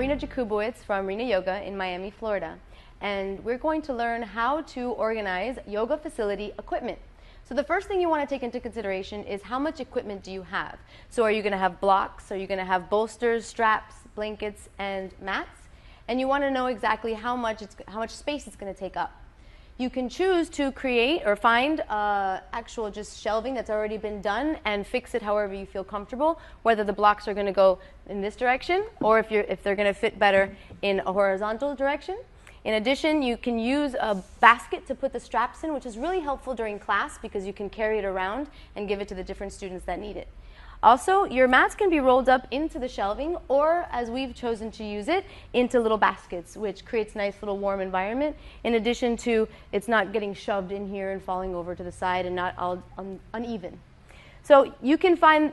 Rena Jakubowicz from Rena Yoga in Miami, Florida, and we're going to learn how to organize yoga facility equipment. So the first thing you want to take into consideration is how much equipment do you have? So are you going to have blocks? Are you going to have bolsters, straps, blankets, and mats? And you want to know exactly how much space it's going to take up. You can choose to create or find actual just shelving that's already been done and fix it however you feel comfortable, whether the blocks are going to go in this direction or if they're going to fit better in a horizontal direction. In addition, you can use a basket to put the straps in, which is really helpful during class because you can carry it around and give it to the different students that need it. Also, your mats can be rolled up into the shelving or, as we've chosen to use it, into little baskets, which creates a nice little warm environment, in addition to it's not getting shoved in here and falling over to the side and not all uneven. So you can find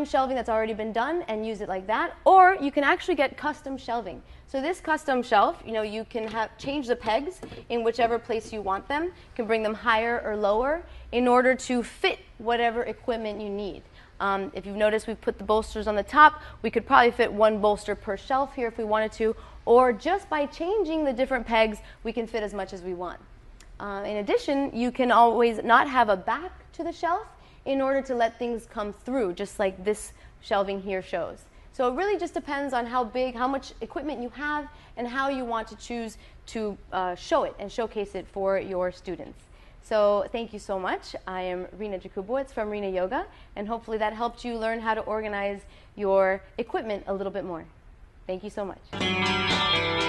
shelving that's already been done and use it like that, or you can actually get custom shelving. So this custom shelf, you can change the pegs in whichever place you want them. You can bring them higher or lower in order to fit whatever equipment you need. If you've noticed, we've put the bolsters on the top. We could probably fit one bolster per shelf here if we wanted to, or just by changing the different pegs, we can fit as much as we want. In addition, you can always not have a back to the shelf in order to let things come through, just like this shelving here shows. So it really just depends on how big, how much equipment you have, and how you want to choose to show it and showcase it for your students. So thank you so much. I am Rena Jakubowicz from Rena Yoga, and hopefully that helped you learn how to organize your equipment a little bit more. Thank you so much.